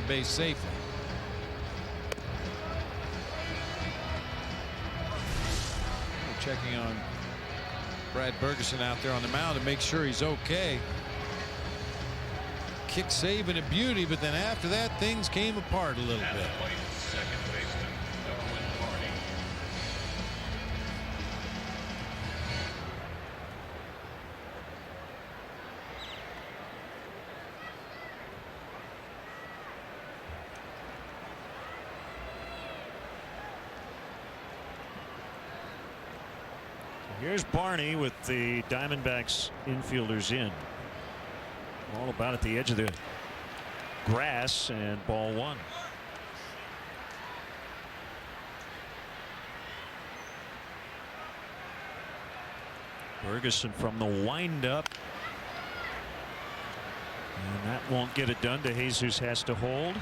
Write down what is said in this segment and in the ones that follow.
third base safely. We're checking on Brad Bergeson out there on the mound to make sure he's okay. Kick save and a beauty, but then after that things came apart a little bit. Here's Barney with the Diamondbacks infielders in. All about at the edge of the grass, and ball one. Bergeson from the windup. And that won't get it done. DeJesus has to hold.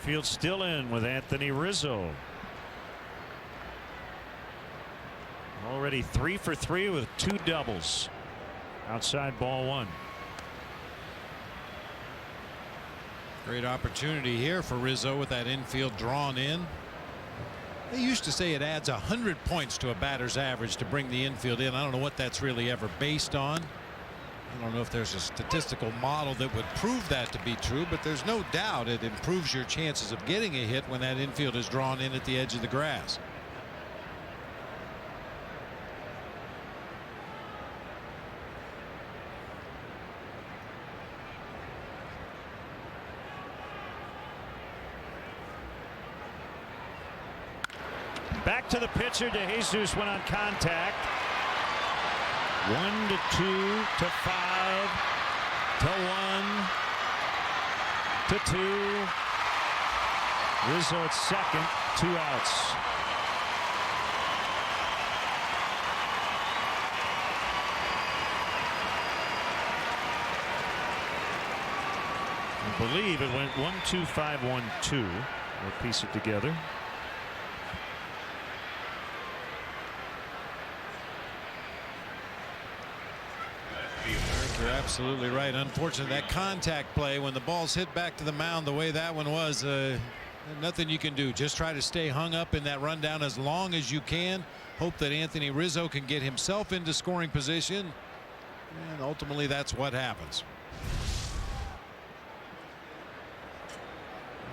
Infield still in with Anthony Rizzo. Already 3 for 3 with 2 doubles. Outside ball one. Great opportunity here for Rizzo with that infield drawn in. They used to say it adds 100 points to a batter's average to bring the infield in. I don't know what that's really ever based on. I don't know if there's a statistical model that would prove that to be true, but there's no doubt it improves your chances of getting a hit when that infield is drawn in at the edge of the grass. Back to the pitcher. DeJesus went on contact. 1 to 2 to 5 to 1 to 2. Rizzo at second, 2 outs. I believe it went 1-2-5-1-2. We'll piece it together. You're absolutely right. Unfortunately, that contact play when the ball's hit back to the mound the way that one was, nothing you can do. Just try to stay hung up in that rundown as long as you can. Hope that Anthony Rizzo can get himself into scoring position, and ultimately that's what happens.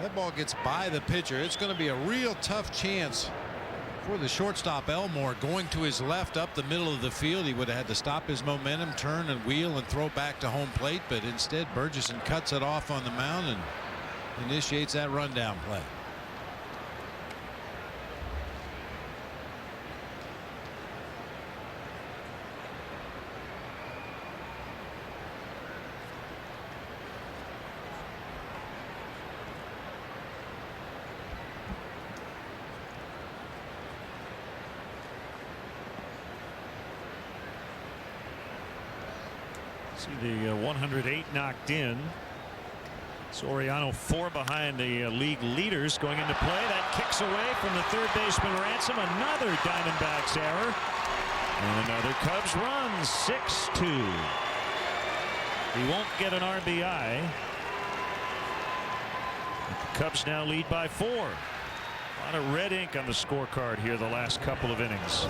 That ball gets by the pitcher. It's going to be a real tough chance for the shortstop Elmore going to his left up the middle of the field. He would have had to stop his momentum, turn and wheel and throw back to home plate, but instead Bergeson cuts it off on the mound and initiates that rundown play. See the 108 knocked in. Soriano 4 behind the league leaders going into play. That kicks away from the third baseman Ransom. Another Diamondbacks error. And another Cubs run. 6-2. He won't get an RBI. The Cubs now lead by 4. A lot of red ink on the scorecard here the last couple of innings.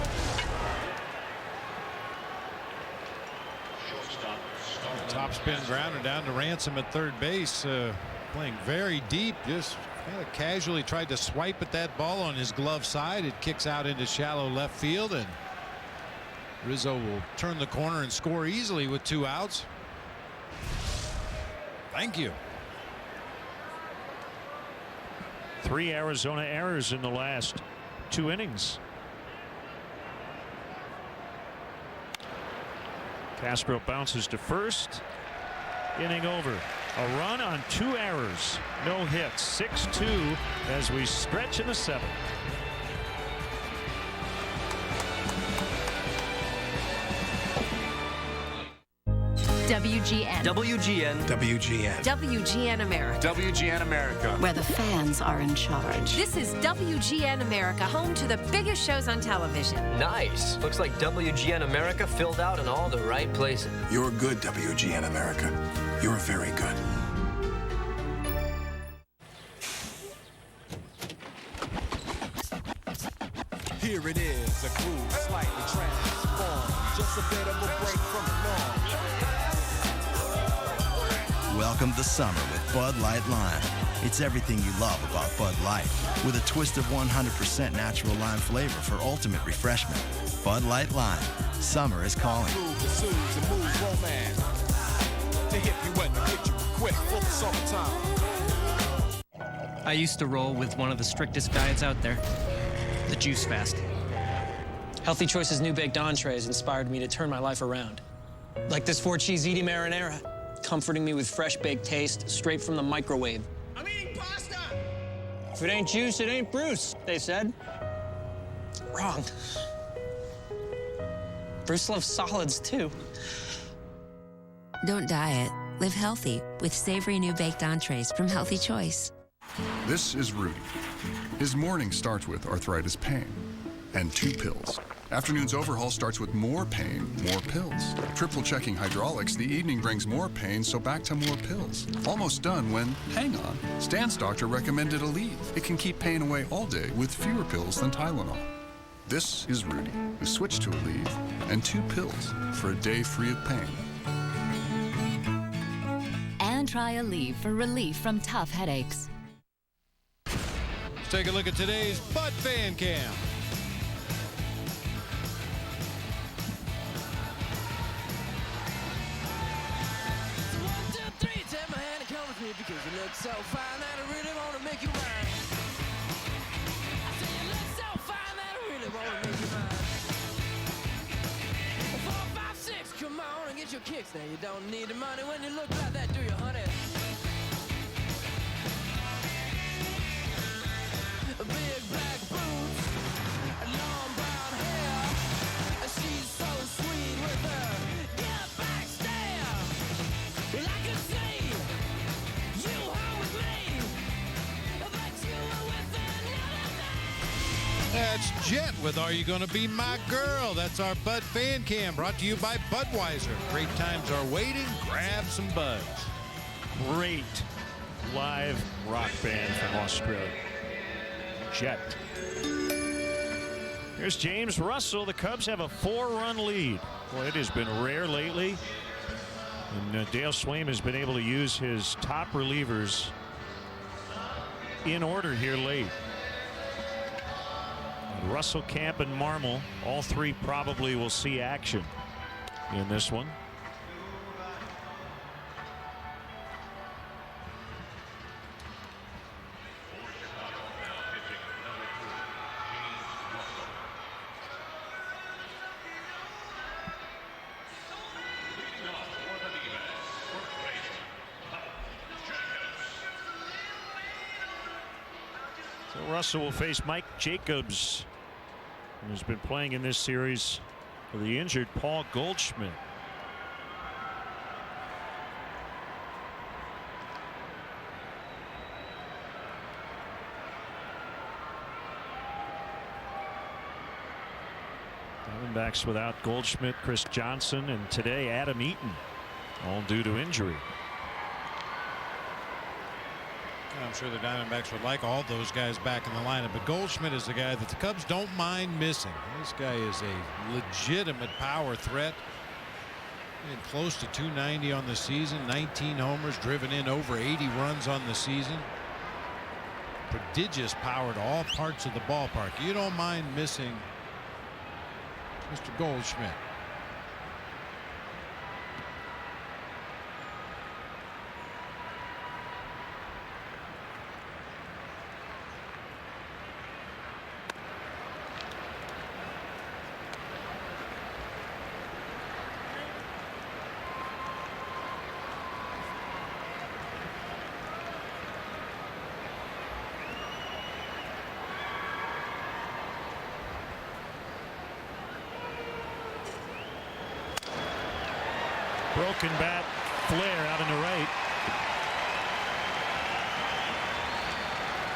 Top spin grounder down to Ransom at third base, playing very deep, just kind of casually tried to swipe at that ball on his glove side. It kicks out into shallow left field, and Rizzo will turn the corner and score easily with 2 outs. Thank you. 3 Arizona errors in the last 2 innings. Castro bounces to first. Inning over. A run on 2 errors, no hits, 6-2 as we stretch in the 7th. WGN. WGN. WGN. WGN America. WGN America. Where the fans are in charge. This is WGN America, home to the biggest shows on television. Nice. Looks like WGN America filled out in all the right places. You're good, WGN America. You're very good. Here it is, a groove slightly transformed. Just a bit of a break from the norm. Welcome to summer with Bud Light Lime. It's everything you love about Bud Light, with a twist of 100% natural lime flavor for ultimate refreshment. Bud Light Lime. Summer is calling. Move the suits and move romance. To hit you and to get you quick for the summertime. I used to roll with one of the strictest diets out there, the Juice Fast. Healthy Choice's new baked entrees inspired me to turn my life around. Like this 4-cheese ziti marinara, comforting me with fresh baked taste straight from the microwave. I'm eating pasta! If it ain't juice, it ain't Bruce, they said. Wrong. Bruce loves solids, too. Don't diet. Live healthy with savory new baked entrees from Healthy Choice. This is Rudy. His morning starts with arthritis pain and 2 pills. Afternoon's overhaul starts with more pain, more pills. Triple checking hydraulics, the evening brings more pain, so back to more pills. Almost done when, hang on, Stan's doctor recommended Aleve. It can keep pain away all day with fewer pills than Tylenol. This is Rudy, who switched to Aleve and 2 pills for a day free of pain. And try Aleve for relief from tough headaches. Let's take a look at today's Bud Fan Cam. Because you look so fine that I really want to make you mine. I say you look so fine that I really want to make you mine. 4, 5, 6, come on and get your kicks. Now you don't need the money when you look like that, do you, honey? Big black boots, long brown hair. She's so sweet with her get back stare. Well, I can see. That's Jet with Are You Gonna Be My Girl? That's our Bud Fan Cam, brought to you by Budweiser. Great times are waiting. Grab some buds. Great live rock band from Australia. Jet. Here's James Russell. The Cubs have a 4-run lead. Boy, it has been rare lately. And Dale Swaim has been able to use his top relievers in order here late. Russell, Camp, and Marmol, all 3 probably will see action in this one. So Russell will face Mike Jacobs, who's been playing in this series for the injured Paul Goldschmidt. Diamondbacks without Goldschmidt, Chris Johnson, and today Adam Eaton, all due to injury. I'm sure the Diamondbacks would like all those guys back in the lineup, but Goldschmidt is the guy that the Cubs don't mind missing. This guy is a legitimate power threat. Getting close to 290 on the season, 19 homers, driven in over 80 runs on the season. Prodigious power to all parts of the ballpark. You don't mind missing Mr. Goldschmidt. Broken bat flare out in the right.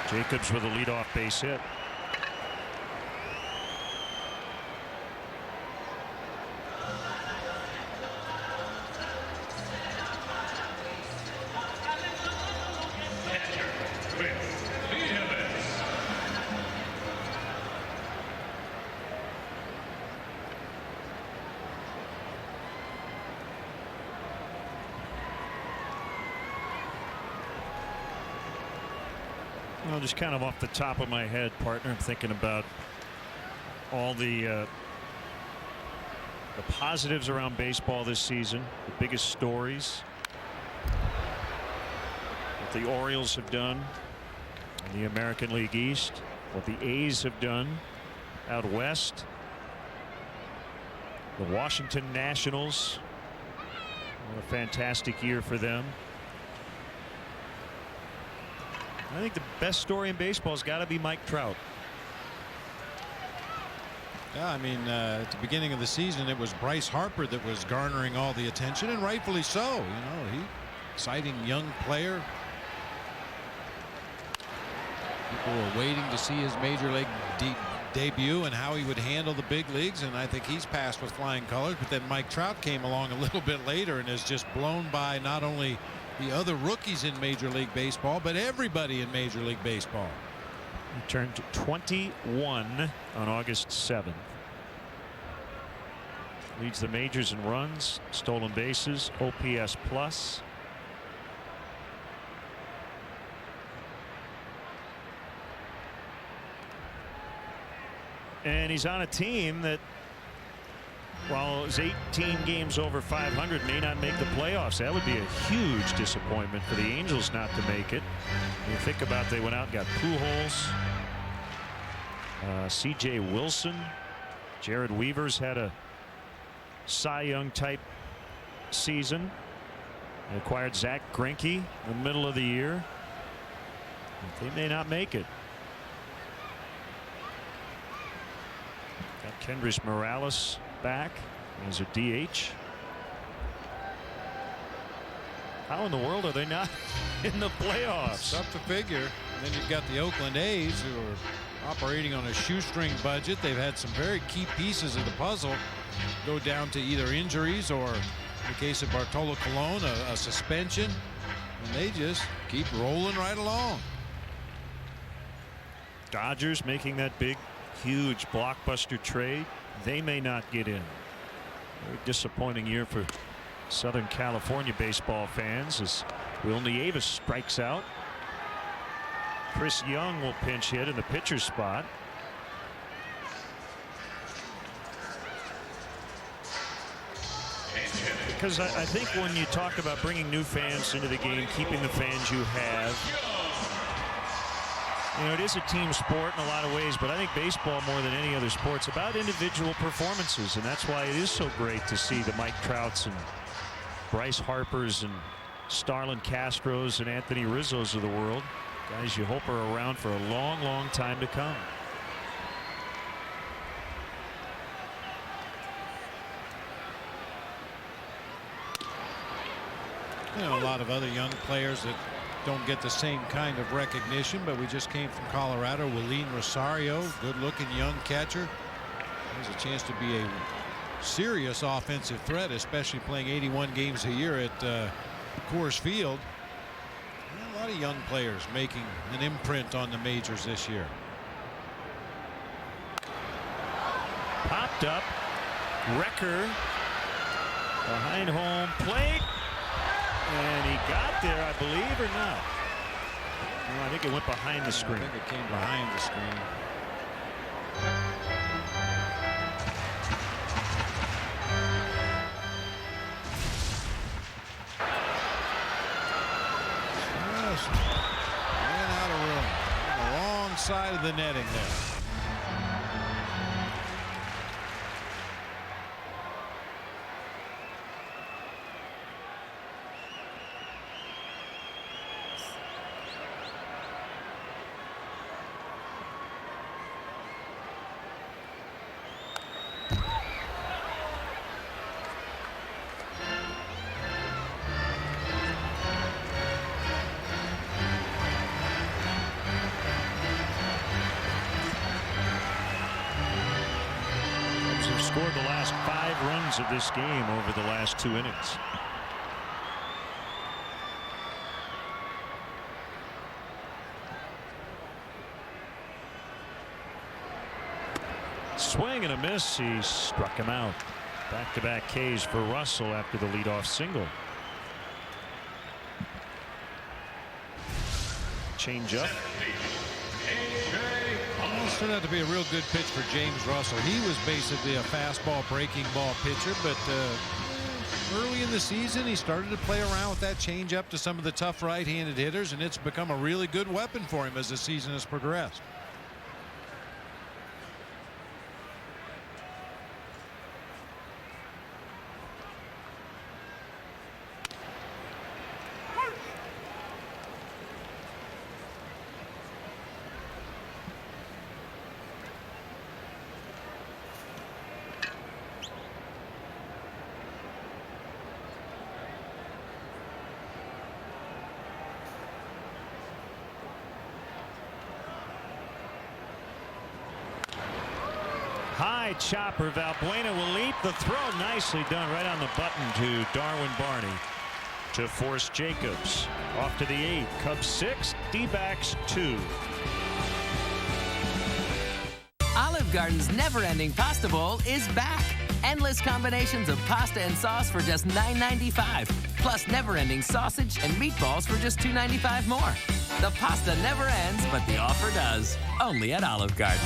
Jacobs with a leadoff base hit. Well, just kind of off the top of my head, partner, I'm thinking about all the positives around baseball this season, the biggest stories, what the Orioles have done in the American League East, what the A's have done out west, the Washington Nationals, what a fantastic year for them. I think the best story in baseball has got to be Mike Trout. Yeah, I mean, at the beginning of the season, it was Bryce Harper that was garnering all the attention, and rightfully so. You know, he exciting young player. People were waiting to see his major league debut and how he would handle the big leagues, and I think he's passed with flying colors. But then Mike Trout came along a little bit later and has just blown by not only the other rookies in Major League Baseball, but everybody in Major League Baseball. He turned 21 on August 7th. Leads the majors in runs, stolen bases, OPS plus. And he's on a team that, while it was 18 games over 500, may not make the playoffs. That would be a huge disappointment for the Angels not to make it. When you think about, they went out and got Pujols, C.J. Wilson, Jared Weaver's had a Cy Young type season. They acquired Zach Greinke in the middle of the year. They may not make it. Got Kendrys Morales back as a DH. How in the world are they not in the playoffs? It's tough to figure. And then you've got the Oakland A's, who are operating on a shoestring budget. They've had some very key pieces of the puzzle go down to either injuries or, in the case of Bartolo Colon, a suspension, and they just keep rolling right along. Dodgers making that big, huge blockbuster trade. They may not get in. Very disappointing year for Southern California baseball fans as Will Nieves strikes out. Chris Young will pinch hit in the pitcher's spot. Because I think when you talk about bringing new fans into the game, keeping the fans you have, you know, it is a team sport in a lot of ways, but I think baseball, more than any other sport, is about individual performances, and that's why it is so great to see the Mike Trouts and Bryce Harpers and Starlin Castros and Anthony Rizzos of the world. Guys you hope are around for a long, long time to come. You know, a lot of other young players that don't get the same kind of recognition, but we just came from Colorado. Willeen Rosario, good-looking young catcher, has a chance to be a serious offensive threat, especially playing 81 games a year at Coors Field. A lot of young players making an imprint on the majors this year. Popped up. Wrecker behind home plate. And he got there, I believe, or not? No, I think it went behind the screen. I think it came behind the screen. Just ran out of room. On the wrong side of the netting there. scored the last 5 runs of this game over the last 2 innings. Swing and a miss. He struck him out. Back-to-back Ks for Russell after the leadoff single. Change up. This turned out to be a real good pitch for James Russell. He was basically a fastball breaking ball pitcher, but early in the season he started to play around with that changeup to some of the tough right-handed hitters, and it's become a really good weapon for him as the season has progressed. High chopper. Valbuena will leap. The throw nicely done right on the button to Darwin Barney to force Jacobs. Off to the 8th. Cubs 6, D-backs 2. Olive Garden's never-ending pasta bowl is back. Endless combinations of pasta and sauce for just $9.95. Plus never-ending sausage and meatballs for just $2.95 more. The pasta never ends, but the offer does. Only at Olive Garden.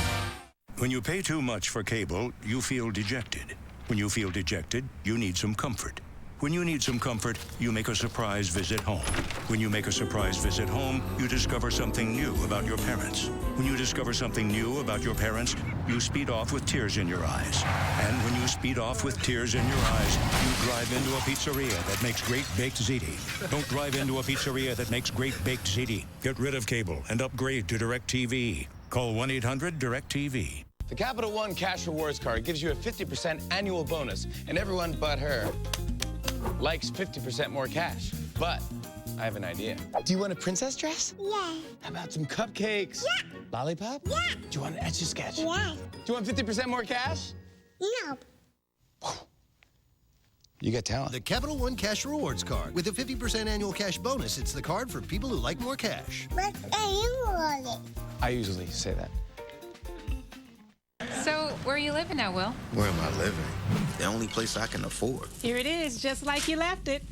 When you pay too much for cable, you feel dejected. When you feel dejected, you need some comfort. When you need some comfort, you make a surprise visit home. When you make a surprise visit home, you discover something new about your parents. When you discover something new about your parents, you speed off with tears in your eyes. And when you speed off with tears in your eyes, you drive into a pizzeria that makes great baked ziti. Don't drive into a pizzeria that makes great baked ziti. Get rid of cable and upgrade to DirecTV. Call 1-800-DirecTV. The Capital One Cash Rewards card gives you a 50% annual bonus, and everyone but her likes 50% more cash. But I have an idea. Do you want a princess dress? Yeah. How about some cupcakes? Yeah. Lollipop? Yeah. Do you want an Etch-a-Sketch? Yeah. Do you want 50% more cash? No. You got talent. The Capital One Cash Rewards card. With a 50% annual cash bonus, it's the card for people who like more cash. What are you on it? I usually say that. So, where are you living now, Will? Where am I living? The only place I can afford. Here it is, just like you left it.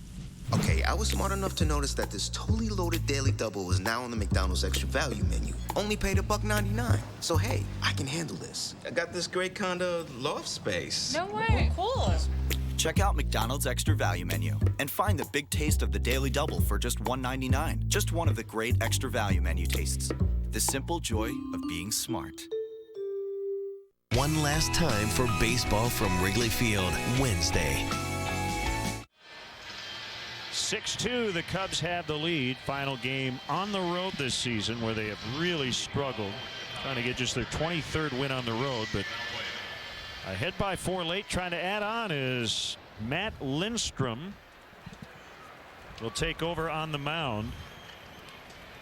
Okay, I was smart enough to notice that this totally loaded daily double is now on the McDonald's extra value menu. Only paid $1.99. So hey, I can handle this. I got this great kind of loft space. No way. Cool. Check out McDonald's extra value menu and find the big taste of the daily double for just $1.99. Just one of the great extra value menu tastes. The simple joy of being smart. One last time for baseball from Wrigley Field, Wednesday. 6-2, the Cubs have the lead. Final game on the road this season, where they have really struggled, trying to get just their 23rd win on the road. But ahead by 4 late, trying to add on is Matt Lindstrom. Will take over on the mound.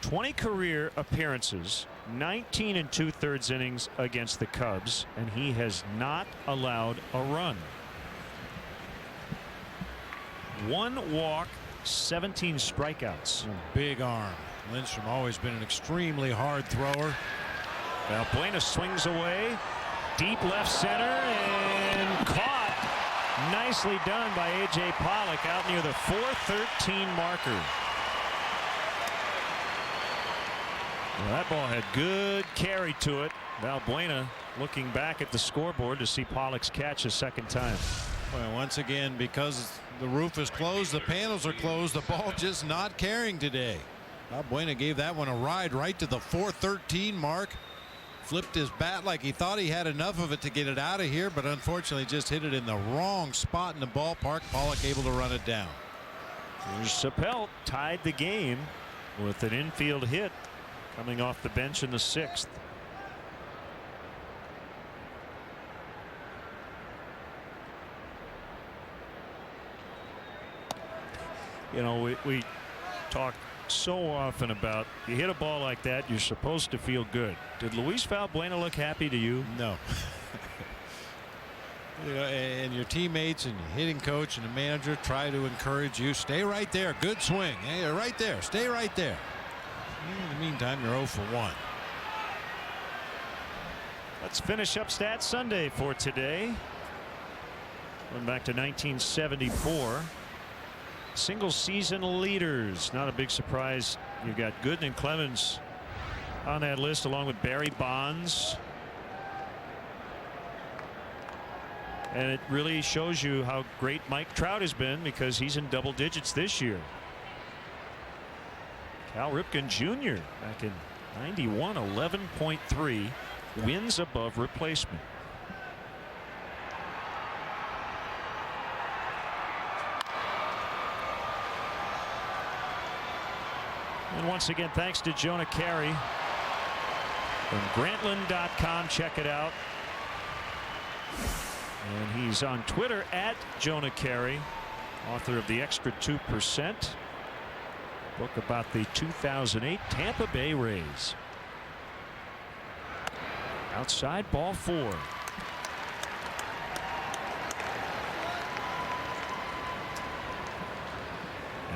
20 career appearances, 19 2/3 innings against the Cubs, and he has not allowed a run. 1 walk, 17 strikeouts. Big arm. Lindstrom always been an extremely hard thrower. Valbuena swings away, deep left center, and caught. Nicely done by A.J. Pollock out near the 413 marker. Well, that ball had good carry to it. Valbuena looking back at the scoreboard to see Pollock's catch a second time. Well, once again, because the roof is closed, the panels are closed, the ball just not carrying today. Valbuena gave that one a ride right to the 413 mark. Flipped his bat like he thought he had enough of it to get it out of here, but unfortunately just hit it in the wrong spot in the ballpark. Pollock able to run it down. Chappelle tied the game with an infield hit coming off the bench in the 6th. You know, we talk so often about, you hit a ball like that, you're supposed to feel good. Did Luis Valbuena look happy to you? No. You know, and your teammates and your hitting coach and the manager try to encourage you. Stay right there. Good swing. Hey, you're right there. Stay right there. In the meantime, you're 0 for 1. Let's finish up Stat Sunday for today. Going back to 1974. Single season leaders. Not a big surprise. You've got Gooden and Clemens on that list, along with Barry Bonds. And it really shows you how great Mike Trout has been, because he's in double digits this year. Cal Ripken Jr. back in 91, 11.3 wins above replacement. And once again, thanks to Jonah Carey from Grantland.com. Check it out. And he's on Twitter at Jonah Carey, author of The Extra 2%, book about the 2008 Tampa Bay Rays. Outside, ball 4.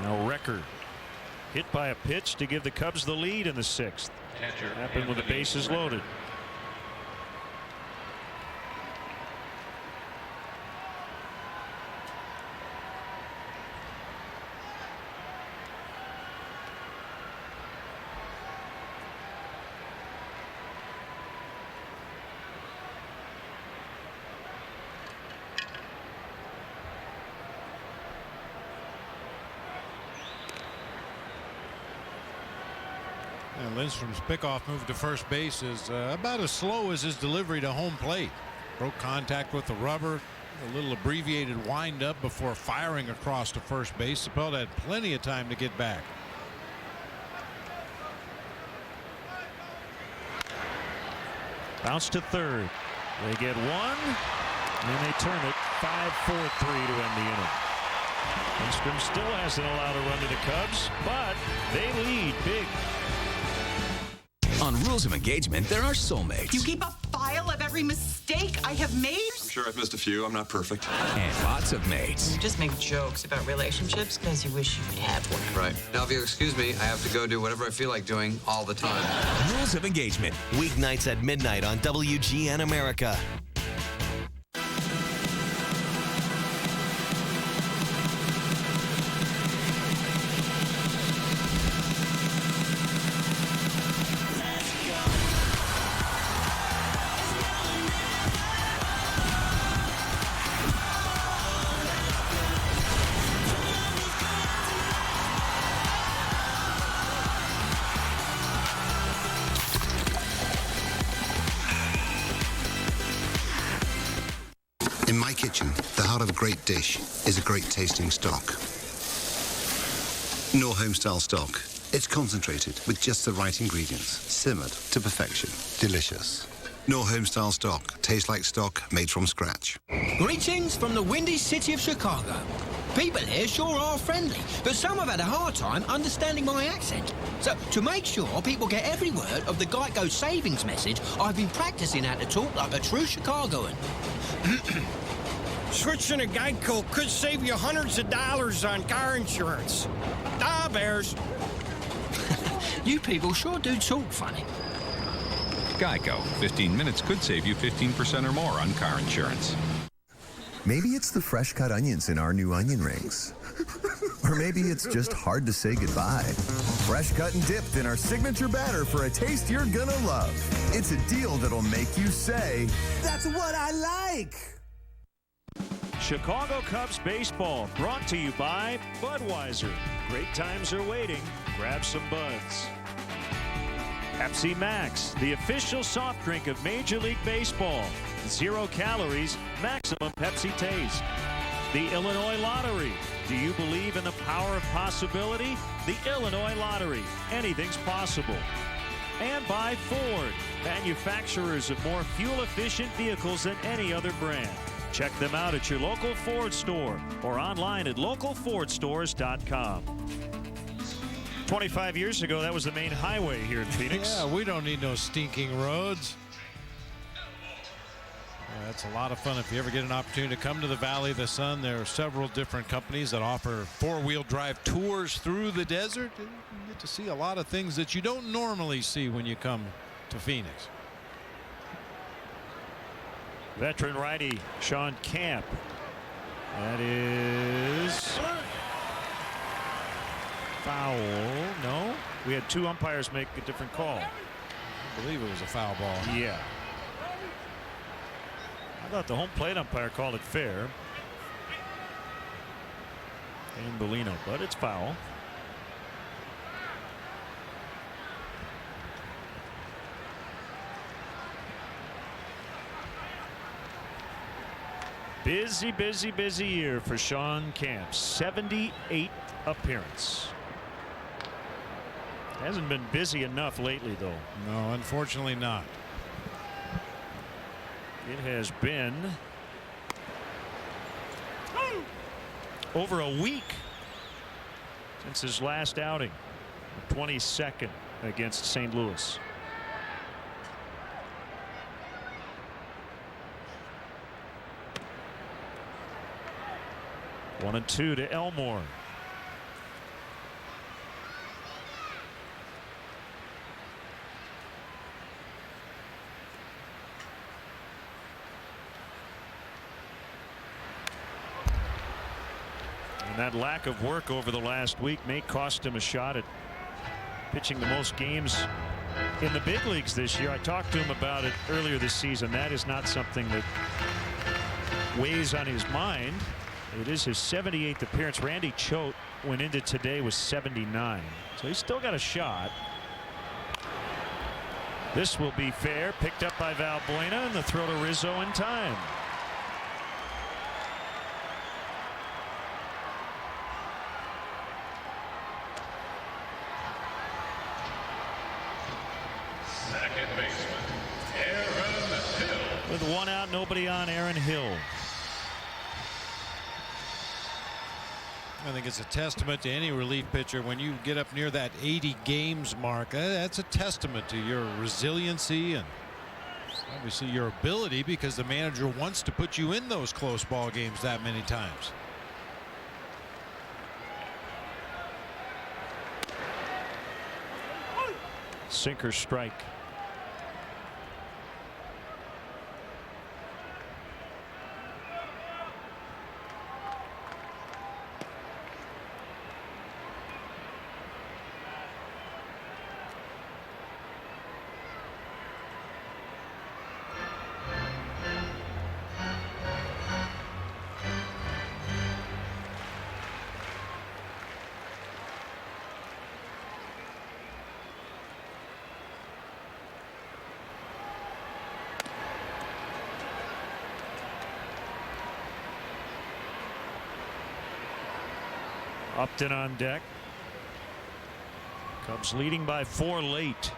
Now Record hit by a pitch to give the Cubs the lead in the 6th. Happened with the bases loaded. And Lindstrom's pickoff move to first base is about as slow as his delivery to home plate. Broke contact with the rubber. A little abbreviated wind up before firing across to first base. Sapelt had plenty of time to get back. Bounce to third. They get one, and they turn it 5-4-3 to end the inning. Lindstrom still hasn't allowed a run to the Cubs, but they lead big. On Rules of Engagement, there are soulmates. You keep a file of every mistake I have made? I'm sure I've missed a few. I'm not perfect. And lots of mates. You just make jokes about relationships because you wish you could have one. Right. Now, if you'll excuse me, I have to go do whatever I feel like doing all the time. Rules of Engagement, weeknights at midnight on WGN America. In my kitchen, the heart of a great dish is a great tasting stock. No home-style stock. It's concentrated with just the right ingredients, simmered to perfection. Delicious. No home-style stock. Tastes like stock made from scratch. Greetings from the windy city of Chicago. People here sure are friendly, but some have had a hard time understanding my accent. So, to make sure people get every word of the Geico savings message, I've been practicing how to talk like a true Chicagoan. Switching to Geico could save you hundreds of dollars on car insurance. Ah, Bears. You people sure do talk funny. Geico. 15 minutes could save you 15% or more on car insurance. Maybe it's the fresh cut onions in our new onion rings. Or maybe it's just hard to say goodbye. Fresh cut and dipped in our signature batter for a taste you're gonna love. It's a deal that'll make you say, "That's what I like." Chicago Cubs baseball brought to you by Budweiser. Great times are waiting. Grab some buds. Pepsi Max, the official soft drink of Major League Baseball. 0 calories, maximum Pepsi taste. The Illinois Lottery. Do you believe in the power of possibility? The Illinois Lottery. Anything's possible. And by Ford, manufacturers of more fuel-efficient vehicles than any other brand. Check them out at your local Ford store or online at localfordstores.com. 25 years ago, that was the main highway here in Phoenix. Yeah, we don't need no stinking roads. That's It's a lot of fun if you ever get an opportunity to come to the Valley of the Sun. There are several different companies that offer four-wheel drive tours through the desert. You get to see a lot of things that you don't normally see when you come to Phoenix. Veteran righty Sean Camp. That is foul. No, we had two umpires make a different call. I believe it was a foul ball. Yeah. I thought the home plate umpire called it fair. And Bellino, but it's foul. Busy year for Sean Camp. 78th appearance. Hasn't been busy enough lately, though. No, unfortunately not. It has been over a week since his last outing, the 22nd against St. Louis. One and two to Elmore. And that lack of work over the last week may cost him a shot at pitching the most games in the big leagues this year. I talked to him about it earlier this season. That is not something that weighs on his mind. It is his 78th appearance. Randy Choate went into today with 79, so he's still got a shot. This will be fair. Picked up by Valbuena, and the throw to Rizzo in time. Second baseman, Aaron Hill. With one out, nobody on, Aaron Hill. I think it's a testament to any relief pitcher when you get up near that 80 games mark. That's a testament to your resiliency and obviously your ability, because the manager wants to put you in those close ball games that many times. Sinker strike. Upton on deck. Cubs leading by 4 late.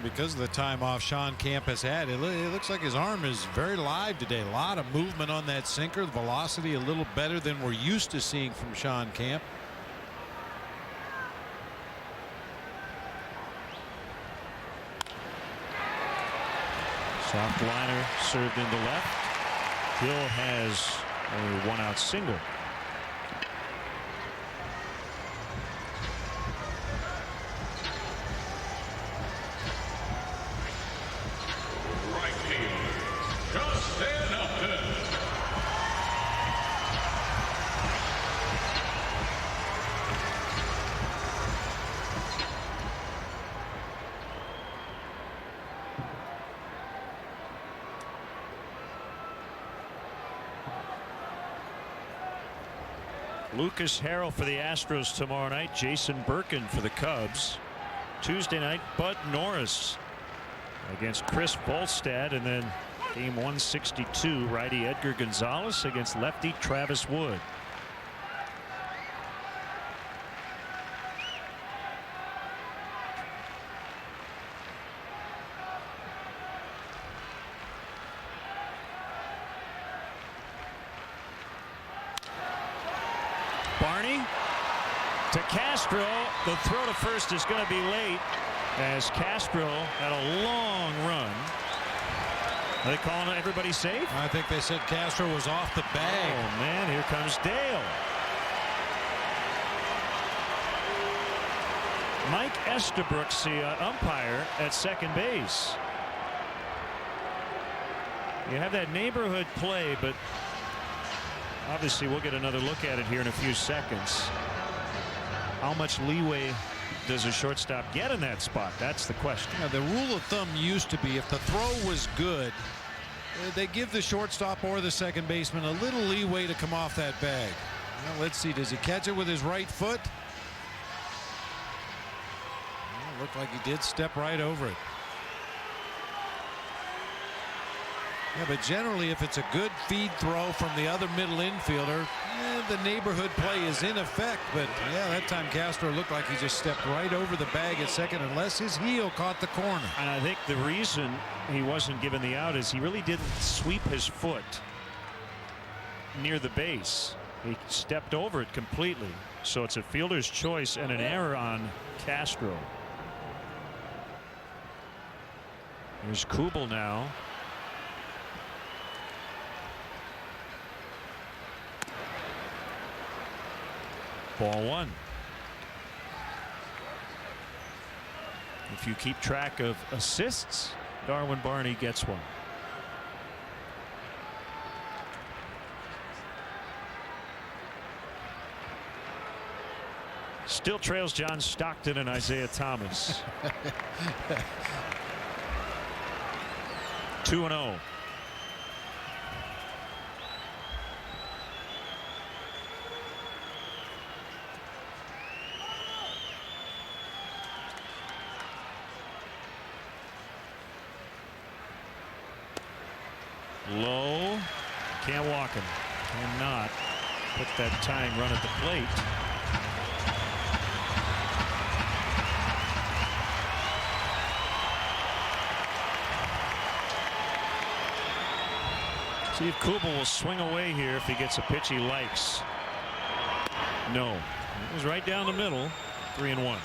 Because of the time off Sean Camp has had, it looks like his arm is very live today. A lot of movement on that sinker. The velocity a little better than we're used to seeing from Sean Camp. Soft liner served into left. Hill has a one-out single. Lucas Harrell for the Astros tomorrow night. Jason Birkin for the Cubs. Tuesday night, Bud Norris against Chris Volstad, and then game 162, righty Edgar Gonzalez against lefty Travis Wood. to Castro. The throw to first is going to be late as Castro had a long run. Are they calling everybody safe? I think they said Castro was off the bag. Oh, man, here comes Dale. Mike Estabrooks, the umpire at second base. You have that neighborhood play, but obviously we'll get another look at it here in a few seconds. How much leeway does a shortstop get in that spot? That's the question. Yeah, the rule of thumb used to be if the throw was good, they give the shortstop or the second baseman a little leeway to come off that bag. Well, let's see. Does he catch it with his right foot? Well, looked like he did step right over it. Yeah, but generally, if it's a good feed throw from the other middle infielder, the neighborhood play is in effect. But yeah, that time Castro looked like he just stepped right over the bag at second, unless his heel caught the corner. And I think the reason he wasn't given the out is he really didn't sweep his foot near the base. He stepped over it completely. So it's a fielder's choice and an error on Castro. Here's Kubel now. Ball one. If you keep track of assists, Darwin Barney gets one. Still trails John Stockton and Isaiah Thomas. 2-0. Low. Can't walk him. Cannot put that tying run at the plate. See if Kubel will swing away here if he gets a pitch he likes. No. It was right down the middle. 3-1.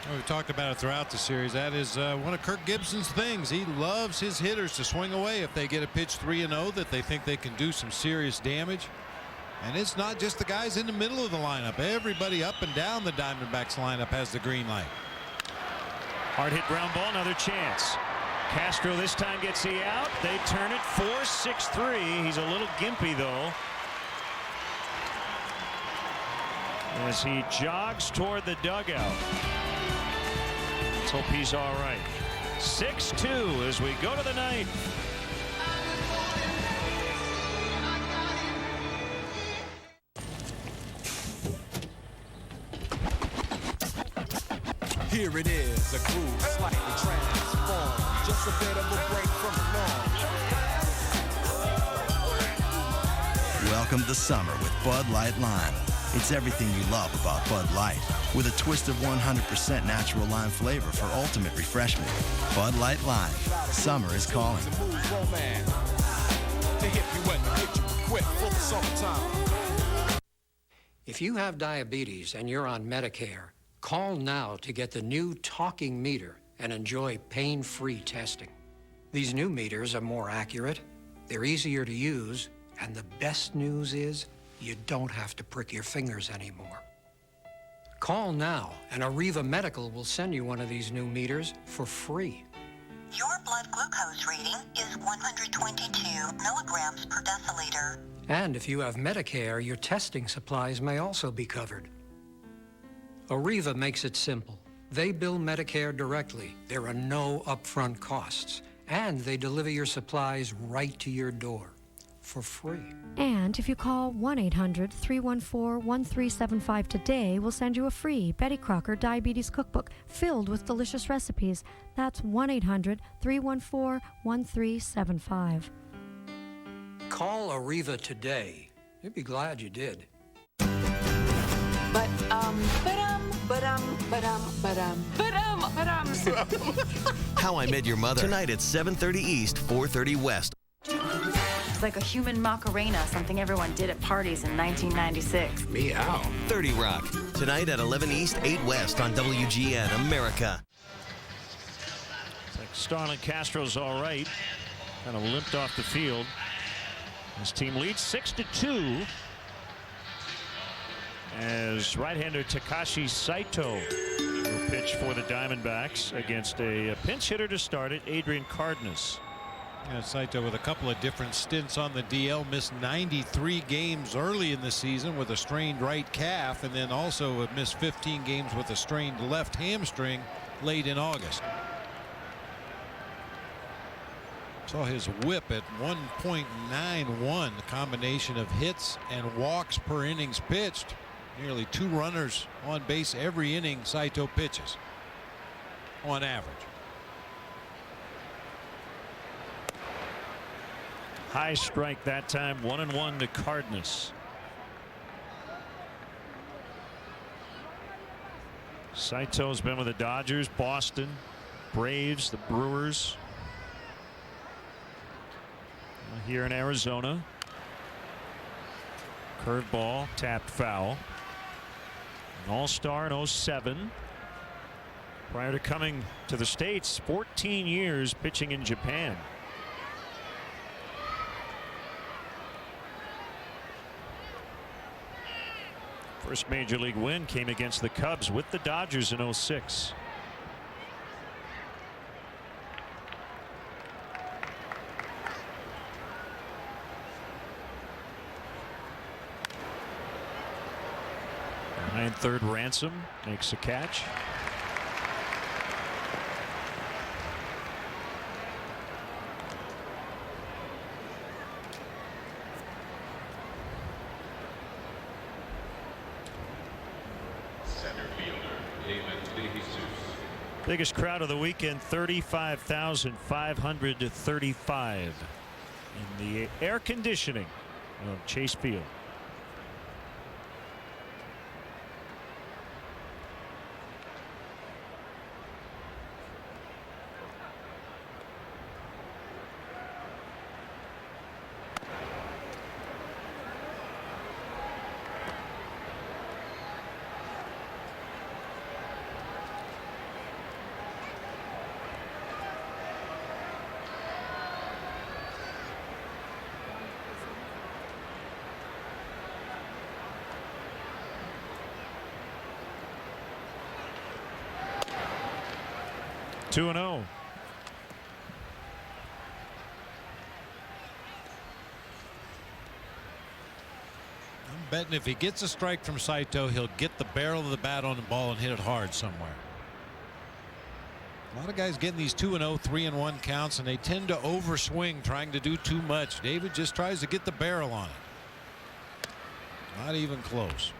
Well, we've talked about it throughout the series. That is one of Kirk Gibson's things. He loves his hitters to swing away if they get a pitch 3-0 that they think they can do some serious damage. And it's not just the guys in the middle of the lineup. Everybody up and down the Diamondbacks lineup has the green light. Hard hit ground ball. Another chance. Castro this time gets the out. They turn it 4-6-3. He's a little gimpy though, as he jogs toward the dugout. Let's hope he's all right. 6-2 as we go to the ninth. Here it is, a groove slightly transformed. Just a bit of a break from the norm. Welcome to summer with Bud Light Lime. It's everything you love about Bud Light, with a twist of 100% natural lime flavor for ultimate refreshment. Bud Light Lime. Summer is calling. If you have diabetes and you're on Medicare, call now to get the new talking meter and enjoy pain-free testing. These new meters are more accurate, they're easier to use, and the best news is you don't have to prick your fingers anymore. Call now, and Arriva Medical will send you one of these new meters for free. Your blood glucose reading is 122 milligrams per deciliter. And if you have Medicare, your testing supplies may also be covered. Arriva makes it simple. They bill Medicare directly. There are no upfront costs. And they deliver your supplies right to your door for free. And if you call 1-800-314-1375 today, we'll send you a free Betty Crocker Diabetes Cookbook filled with delicious recipes. That's 1-800-314-1375. Call Arriva today. You'd be glad you did. How I Met Your Mother. Tonight at 7:30 East, 4:30 West. It's like a human Macarena, something everyone did at parties in 1996. Meow. 30 Rock. Tonight at 11 East, 8 West on WGN America. It's like Starlin Castro's all right. Kind of limped off the field. His team leads 6-2 as right-hander Takashi Saito will pitch for the Diamondbacks against a pinch hitter to start it, Adrian Cardenas. Yeah, Saito with a couple of different stints on the DL, missed 93 games early in the season with a strained right calf, and then also missed 15 games with a strained left hamstring late in August. Saw his whip at 1.91, a combination of hits and walks per innings pitched. Nearly 2 runners on base every inning Saito pitches on average. High strike that time, 1-1 to Cardenas. Saito's been with the Dodgers, Boston, Braves, the Brewers. Here in Arizona. Curveball, tapped foul. An all-star in 07. Prior to coming to the States, 14 years pitching in Japan. First major league win came against the Cubs with the Dodgers in 06. Behind third, Ransom makes a catch. Biggest crowd of the weekend, 35,535 in the air conditioning of Chase Field. Two and 0. I'm betting if he gets a strike from Saito, he'll get the barrel of the bat on the ball and hit it hard somewhere. A lot of guys getting these 2-0, 3-1 counts, and they tend to overswing trying to do too much. David just tries to get the barrel on it. Not even close.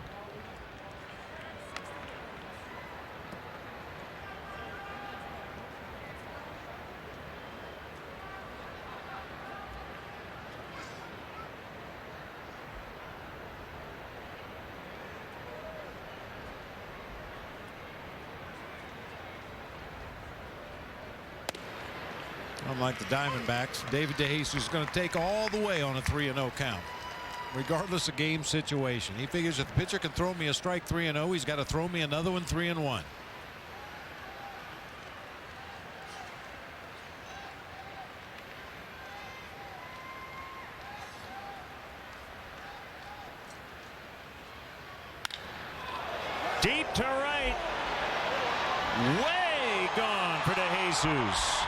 Unlike the Diamondbacks, David DeJesus is going to take all the way on a 3-0 count, regardless of game situation. He figures if the pitcher can throw me a strike 3-0, he's got to throw me another one 3-1. Deep to right. Way gone for DeJesus.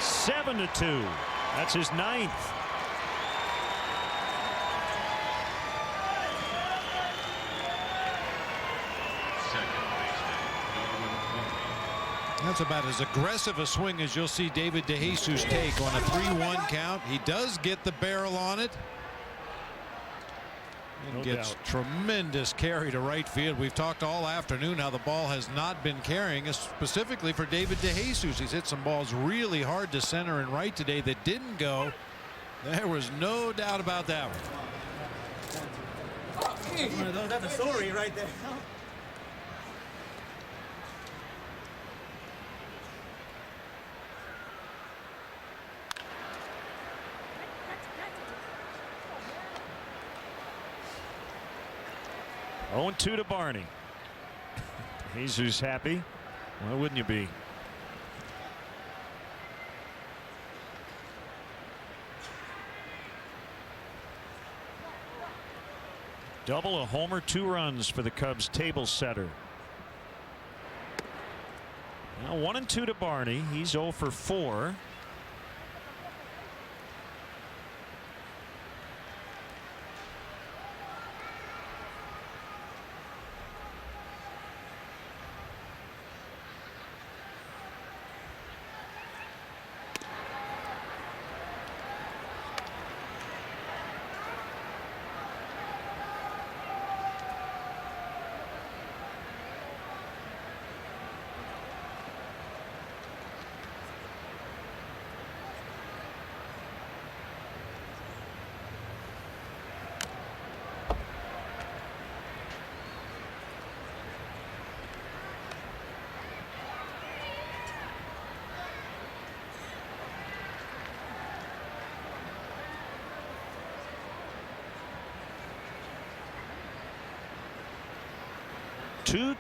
Seven to 2. That's his 9th. That's about as aggressive a swing as you'll see David DeJesus take on a 3-1 count. He does get the barrel on it. And gets tremendous carry to right field. We've talked all afternoon how the ball has not been carrying, specifically for David DeJesus. He's hit some balls really hard to center and right today that didn't go. There was no doubt about that one. That's a story right there. 0-2 to Barney. Jesus happy. Why wouldn't you be? Double, a homer, 2 runs for the Cubs table setter. Now 1-2 to Barney. He's 0 for 4.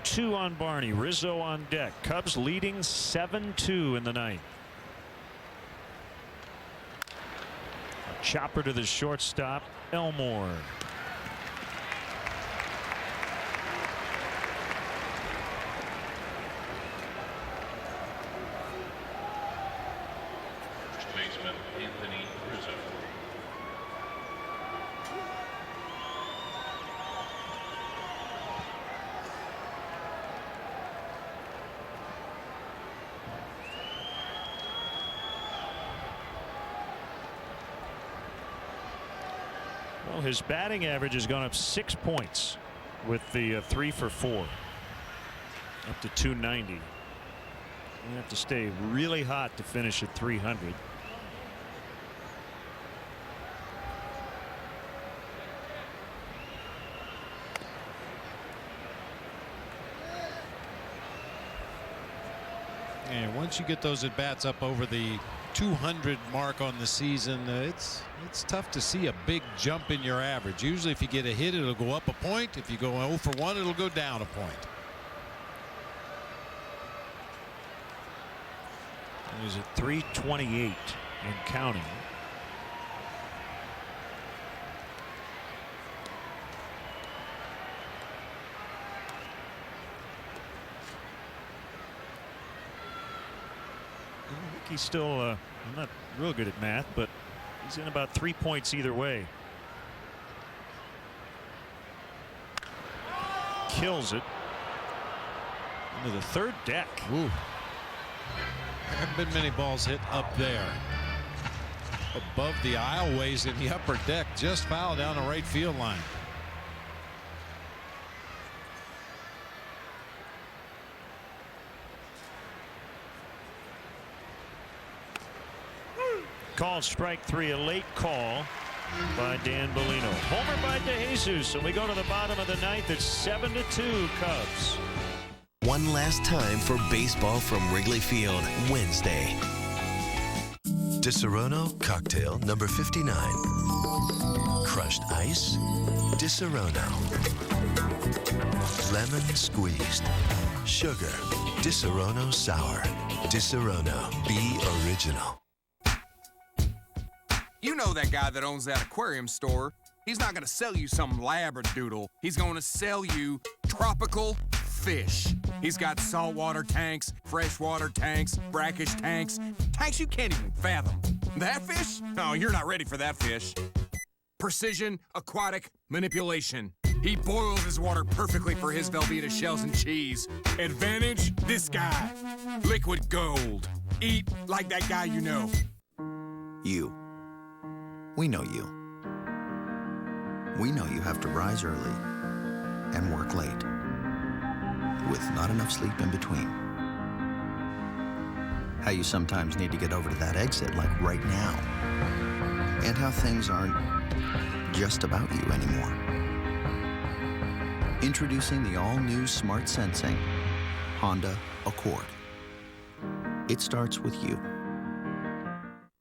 Two on Barney. Rizzo on deck. Cubs leading 7-2 in the ninth. A chopper to the shortstop, Elmore. First baseman Anthony Rizzo. Well, his batting average has gone up 6 points with the 3 for 4 up to 290. You have to stay really hot to finish at 300. And once you get those at bats up over the 200 mark on the season, it's tough to see a big jump in your average. Usually if you get a hit, it'll go up a point. If you go 0 for 1, it'll go down a point. He's at 328 and counting. I think he's still I'm not real good at math, but he's in about 3 points either way. Kills it into the third deck. Ooh. There haven't been many balls hit up there. Above the aisleways in the upper deck, just foul down the right field line. Called strike 3, a late call by Dan Bellino. Homer by DeJesus, and we go to the bottom of the ninth. It's 7-2 Cubs. One last time for baseball from Wrigley Field, Wednesday. Disaronno cocktail number 59. Crushed ice, Disaronno. Lemon squeezed. Sugar, Disaronno sour. Disaronno, be original. You know that guy that owns that aquarium store. He's not going to sell you some labradoodle. He's going to sell you tropical fish. He's got saltwater tanks, freshwater tanks, brackish tanks, tanks you can't even fathom. That fish? Oh, you're not ready for that fish. Precision aquatic manipulation. He boils his water perfectly for his Velveeta shells and cheese. Advantage? This guy. Liquid gold. Eat like that guy you know. You. We know you. We know you have to rise early and work late, with not enough sleep in between. How you sometimes need to get over to that exit like right now. And how things aren't just about you anymore. Introducing the all-new Smart Sensing Honda Accord. It starts with you.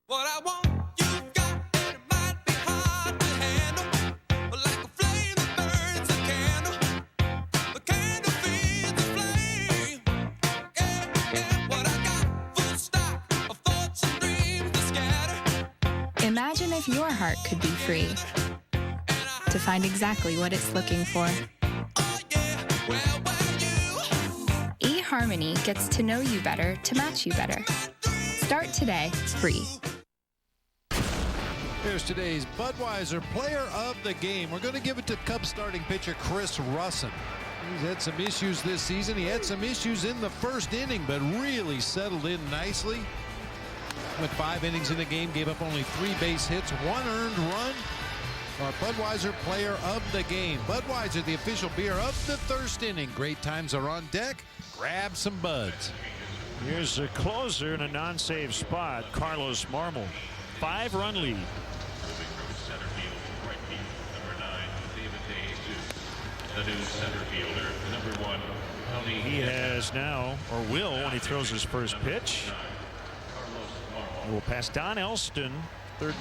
What I want, you got, and it might be hard to handle, but like a flame that burns a candle, if your heart could be free to find exactly what it's looking for? eHarmony gets to know you better to match you better. Start today, free. Here's today's Budweiser Player of the Game. We're going to give it to Cubs starting pitcher Chris Russin. He's had some issues this season. He had some issues in the first inning, but really settled in nicely. With 5 innings in the game, gave up only 3 base hits, 1 earned run. Our Budweiser Player of the Game. Budweiser, the official beer of the first inning. Great times are on deck. Grab some Buds. Here's a closer in a non-save spot, Carlos Marmol. 5-run lead. The new center fielder, number 1, Tony. He has now, or will when he throws his first pitch. He will pass Don Elston, third.